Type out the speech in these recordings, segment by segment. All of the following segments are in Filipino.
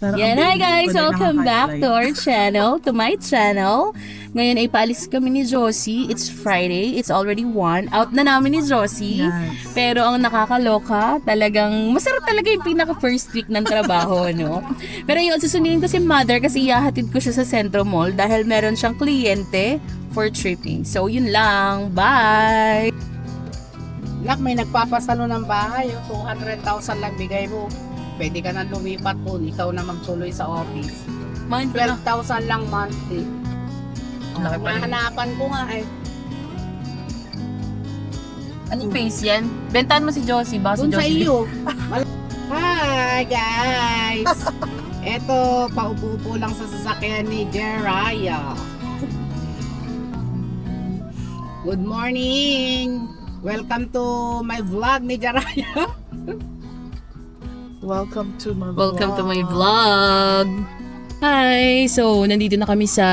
Yan, hi guys! Welcome back to our channel, to my channel. Ngayon ay paalis kami ni Josie. It's Friday. It's already 1. Out na namin ni Josie. Yes. Pero ang nakakaloka, talagang masarap talaga yung pinaka first week ng trabaho, no? Pero yun, susundin ko si Mother kasi ihahatid ko siya sa Centro Mall dahil meron siyang kliyente for tripping. So, yun lang. Bye! Nak, may nagpapasalo ng bahay. 200,000 lang bigay mo. Pwede ka na lumipat po. Ikaw na magtuloy sa office. 12,000 lang monthly. Laki pa rin. Hanapan ko nga eh. Anong face yan? Bentahan mo si Josie ba? Si Doon sa Josie. iyo. Hi guys! Eto, paupo-upo lang sa sasakyan ni Jeraya. Good morning! Welcome to my vlog ni Jeraya. Welcome to my vlog. Hi! So, nandito na kami sa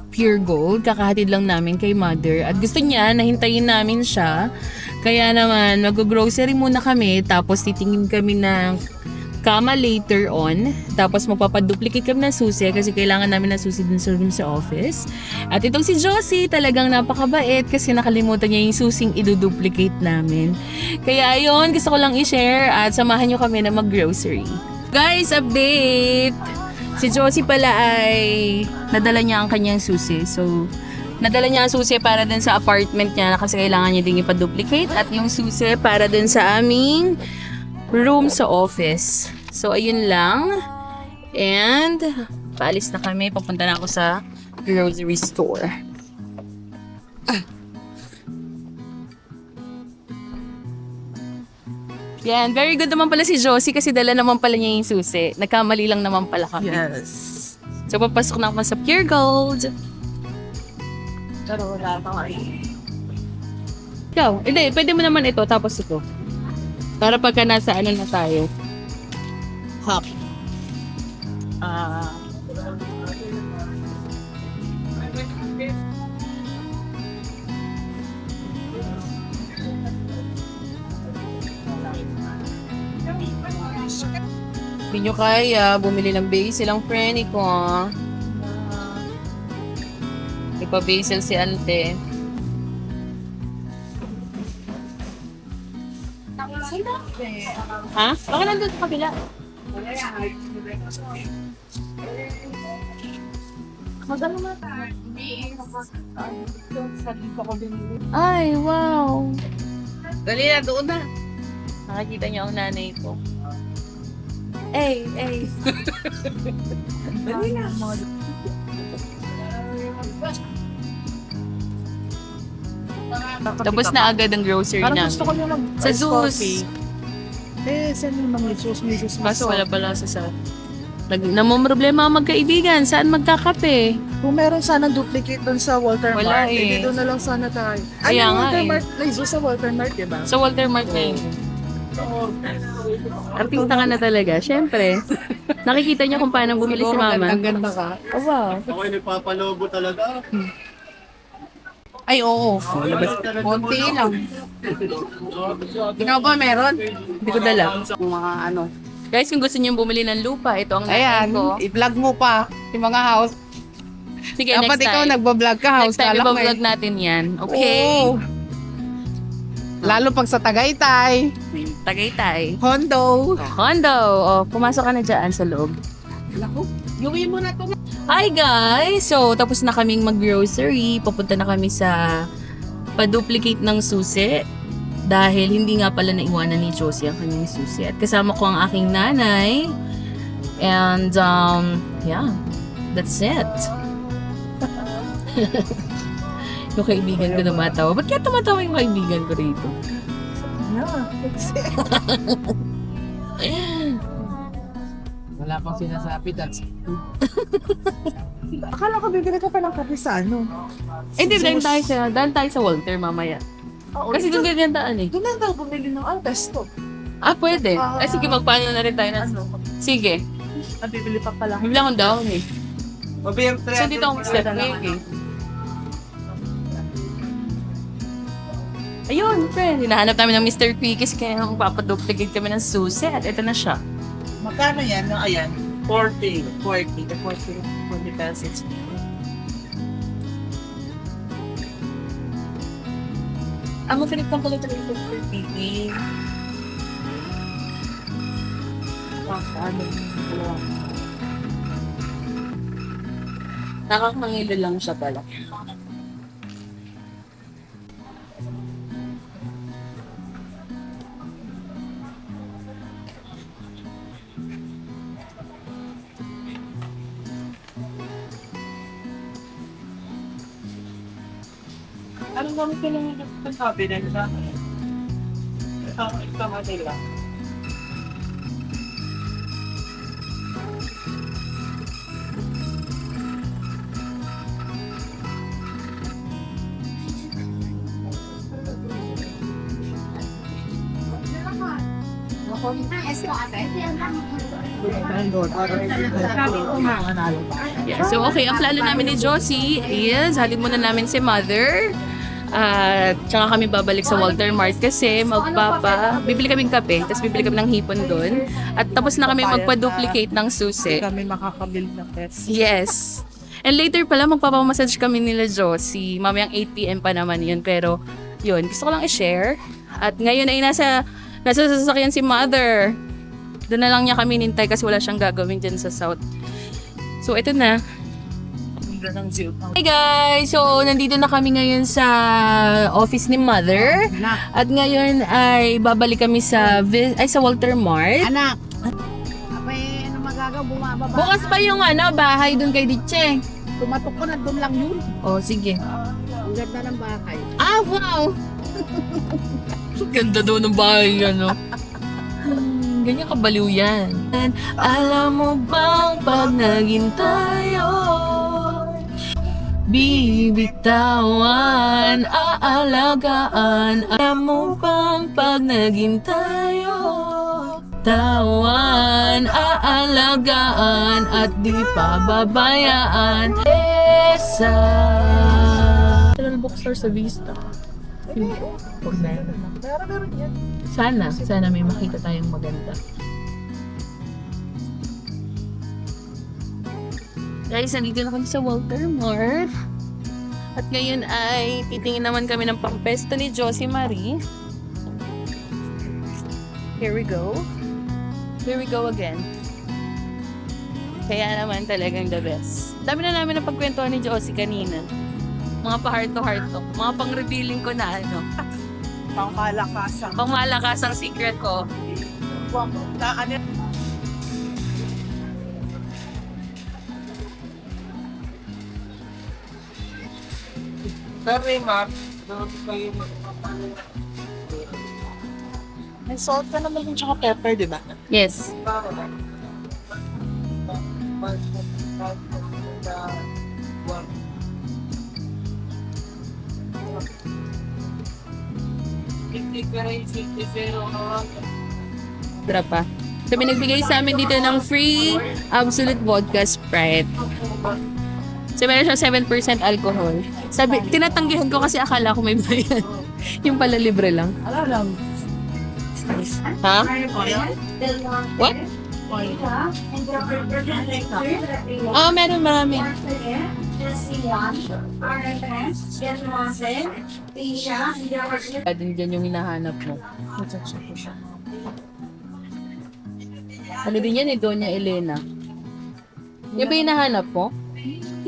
Pure Gold. Kakahatid lang namin kay Mother. At gusto niya, nahintayin namin siya. Kaya naman, mag-grocery muna kami. Tapos titingin kami ng kama later on. Tapos magpapaduplicate kami ng susi kasi kailangan namin ng susi dun sa room sa office. At itong si Josie talagang napakabait kasi nakalimutan niya yung susing iduduplicate namin. Kaya ayun, gusto ko lang i-share at samahan niyo kami na mag-grocery. Guys, update! Si Josie pala ay nadala niya ang kanyang susi. So, nadala niya ang susi para dun sa apartment niya kasi kailangan niya ding ipaduplicate at yung susi para dun sa aming room sa office. So, ayun lang. And, paalis na kami. Papunta na ako sa grocery store. Yan, very good naman pala si Josie kasi dala naman pala niya yung susi. Nagkamali lang naman pala kami. Yes. So, papasok na ako sa Pure Gold. Pero wala pa nga eh. Ikaw, hindi, pwede mo naman ito, tapos ito. Para pagka nasa ano na tayo. Hop. Hindi nyo kaya, bumili ng basil ang friend ko. Ipa-basil si ante. Ha? Baka nandun sa kabila. Magano na tayo? Ay, wow. Dali na, doon na. Nakakita niyo ang nanay ko. Ay. Dali na. Tapos na agad ang grocery Parang namin. gusto ko yung Sa Zeus. Saan yung mga may juice. Kaso wala pala sa namumroblema ang magkaibigan. Saan magkakape? Kung meron sanang duplicate doon sa Walter Wala Mart, eh. doon na lang sana tayo. Kaya nga Walter eh. Mart, may juice sa Walter Mart, diba? Sa Walter Mart na yun. Artista ka na talaga, syempre. Nakikita niyo kung paano bumili si Mama. Ang ganda ka. Oh, wow. Ako'y nagpapalobo talaga. Ay, oo. Konti lang. Ikaw ba meron? Hindi ko dala. Yung mga ano. Guys, kung gusto niyo bumili ng lupa, ito ang Ayan, nanay ko. i-vlog mo pa. Yung mga house. Sige, Dapat next ikaw time. nagbablog ka, house Next time, ka lang iba-vlog natin yan. Okay? Oo. Lalo pag sa Tagaytay, Tagaytay. Hondo. Hondo. Oh, pumasok ka na dyan sa loob. Naku, gawin mo na ito. Hi guys! So, tapos na kaming mag-grocery. Papunta na kami sa pa-duplicate ng susi. Dahil hindi nga pala naiwanan ni Josie ang kanyang susi. At kasama ko ang aking nanay. And, yeah. That's it. Yung kaibigan ko tumatawa. Ba't kaya tumatawa yung kaibigan ko rito? Wala pang sinasabi. That's Akala ko bibili ka pa ng kape sa ano. Eh, di, dahil tayo sa Walter mamaya. Kasi doon ganyan daan eh. Doon na daw bumili ng pesto. Ah, pwede. Ay, sige, magpaano na rin tayo na. Sige. Bibili pa pala. Bibili akong down eh. Mabiyang So, dito akong step cake eh. Ayun, friend. Hinahanap namin ng Mr. Quickies kaya nang papaduplicate kami ng susi at ito na siya. Magkano yan? Ayan. 40. 40 pesos. Ang makinig ng kulit rin ito for TV. Nakakangilo lang siya pala. Anong gamit ko lang yung sabi na ito? Ito Manila. Yeah, so okay, ang plano namin ni Josie is hatid muna namin si Mother. At tsaka kami babalik sa Walter Mart kasi bibili kaming kape, tapos bibili kami ng hipon doon. At tapos na kami magpa-duplicate ng susi. Kami makakabili ng test. Yes. And later pala magpapamassage kami nila Josie. Mamayang 8 PM pa naman yun. Pero yun, gusto ko lang i-share. At ngayon ay nasa sasakyan si Mother. Doon na lang niya kami nintay kasi wala siyang gagawin dyan sa South. So ito na. Hey guys! So nandito na kami ngayon sa office ni Mother. At ngayon ay babalik kami sa Walter Mart. Anak! Abay, ano magagawa? Bumababa. Bukas pa yung bahay doon kay Ditche. Tumatok ko na doon lang yun. Oh, sige. Ang ganda ng bahay. Ah, wow! Ganda daw ng bahay, ganyan kabaliw yan. Alam mo bang pag naging tayo, bibitawan, aalagaan. Alam mo bang pag naging tayo, tawan, aalagaan, at di pababayaan. Esa. National Bookstore sa Vista. Meron yan. Sana may makita tayong maganda. Guys, nandito na kami sa Walter Mart. At ngayon ay titingin naman kami ng pampesto ni Josie Marie. Here we go. Here we go again. Kaya naman talagang the best. Dami na namin ang pagkwentuhan ni Josie kanina. Mga pa-heart to heart to. Mga pang-revealing ko na Pangkalakasan. Pangmalakas ang secret ko. Sorry, Mark. Kayo May salt ka naman yung tsaka pepper, di ba? Yes. Tara pa. So, may nagbigay sa amin dito ng free Absolute Vodka Sprite. So, meron siya 7% alcohol. Sabi, tinatanggihan ko kasi akala ko may bayad. Yung pala libre lang. Ha? What? Ah, meron marami. Din dyan yung hinahanap mo. Ano din yan Doña Elena? Yan ba yung hinahanap mo?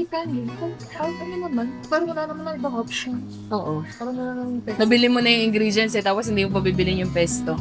Depende. Ano naman? Parang wala naman lang ibang option. Oo. Parang wala naman yung Nabili mo na yung ingredients tapos hindi mo pa bibilin yung pesto.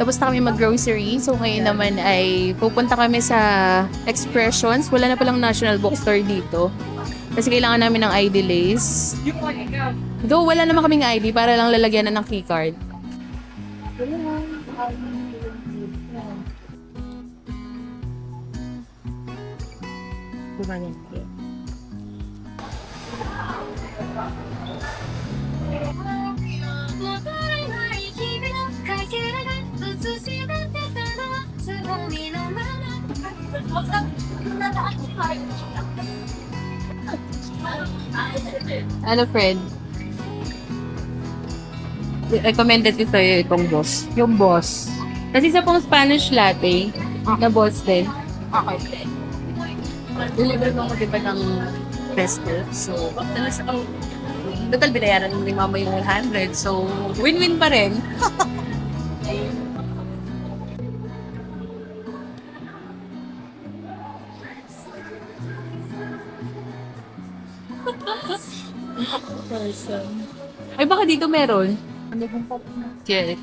Tapos na kami mag-grocery. So ngayon naman ay pupunta kami sa Expressions. Wala na palang National Bookstore dito. Kasi kailangan namin ng ID lace. Though wala naman kaming ID para lang lalagyan na ng keycard. Ano, friend? Recommended ko sa'yo itong boss. Yung boss. Kasi sa pang Spanish latte, na boss din. Okay. Deliver mo diba ng pesto. So, total binayaran ni mama yung 100. So, win-win pa rin. Ay, baka dito meron. Ano kung pa Yes.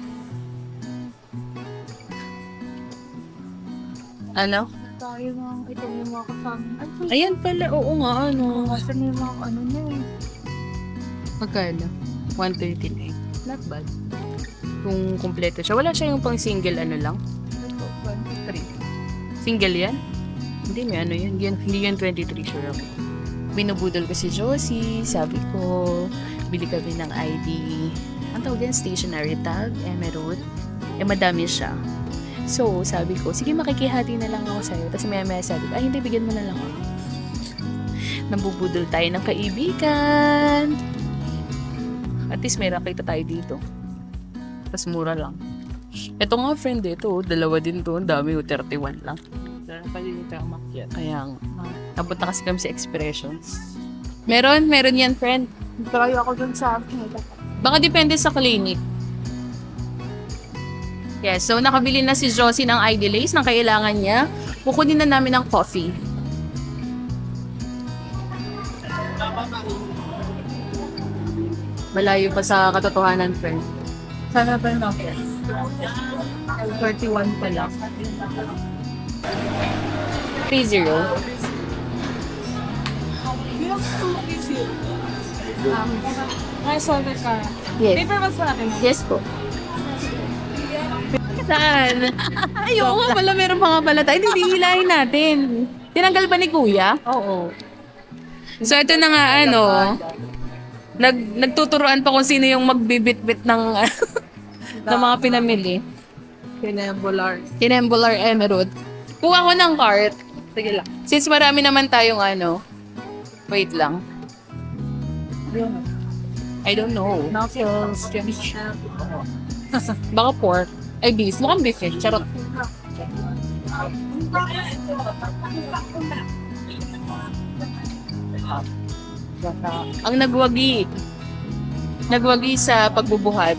Ano? tayo ng ito yung mga kasama. Ayan pala, oo nga, ano. Asan yung mga ano na eh. Magkano? 139. Not bad. Kung kumpleto siya. Wala siya yung pang single ano lang. Ito, 23. Single yan? Hindi, may ano yun. Hindi yan 23, sure ako. Binubudol ko si Josie. Sabi ko, bili kami ng ID. Ang tawag yan, stationery tag, emerald. Eh, madami siya. So, sabi ko, sige, makikihati na lang ako sa'yo. Tapos maya sabi ko, ay, hindi, bigyan mo na lang ako. Nambubudol tayo ng kaibigan. At least may rakita tayo dito. Tapos mura lang. Ito nga, friend, ito. Dalawa din to. Ang dami, 31 lang. Kaya nga. Napunta kasi kami sa Expressions. Meron yan, friend. Try ako dun sa akin. Baka depende sa clinic. Yes, so nakabili na si Josie ng ID lace ng kailangan niya. Kukunin na namin ng coffee. Malayo pa sa katotohanan, friend. Sana ba na? 31 pa lang. 30. Ay, solver ka. Yes. Paper ba sa akin? Yes po. Saan? Ay, oo nga pala, meron pa nga pala tayo. Hindi hilahin natin. Tinanggal ba ni Kuya? Oo. So, ito na nga, ano, nagtuturuan pa kung sino yung magbibit-bit ng, ng mga pinamili. Kinembular. Kinembular Emerald. Kuha ko ng cart. Sige lang. Since marami naman tayong ano, wait lang. I don't know. Knuckles. Baka pork. Ay, beef. Mukhang beef eh. Charot. Ang nagwagi. Nagwagi sa pagbubuhat.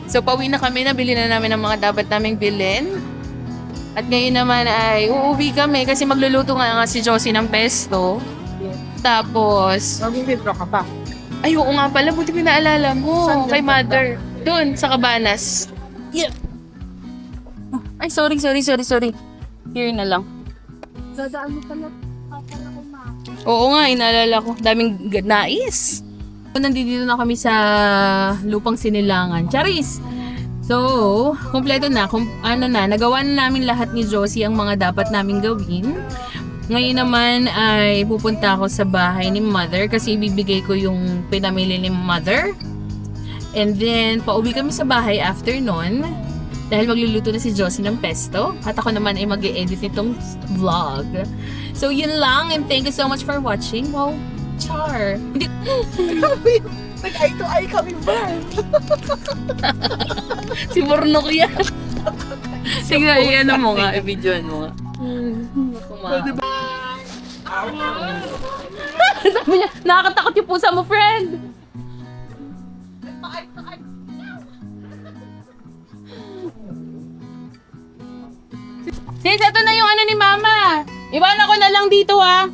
So, pauwi na kami. Nabili na namin ang mga dapat naming bilhin. At ngayon naman ay uuwi kami kasi magluluto nga si Josie ng pesto. Tapos, Mag-withdraw ka pa. ay, oo nga pala. Buti pinaalala mo. Saan Kay yun? mother. Doon, sa Cabanas. Yeah. Ay, sorry. Here na lang. Dadaan mo pala. Pala ko ma. Oo nga, inaalala ko. Daming nais. Nandito na kami sa Lupang Sinilangan. Charis! So, kumpleto na. Nagawa na namin lahat ni Josie ang mga dapat naming gawin. Ngayon naman ay pupunta ako sa bahay ni Mother kasi ibibigay ko yung pinamili ni Mother. And then, pauwi kami sa bahay after nun dahil magluluto na si Josie ng pesto. At ako naman ay mag-e-edit nitong vlog. So, yun lang. And thank you so much for watching. Wow, char. Nag-eye to eye kami ba? Si Bornok yan. Sige, i-ano mo nga. I-videoan mo nga. Pwede ba? Sabi niya, nakakatakot yung pusa mo, friend. Sis, ito na yung ano ni Mama. Iwan ako na lang dito, ha.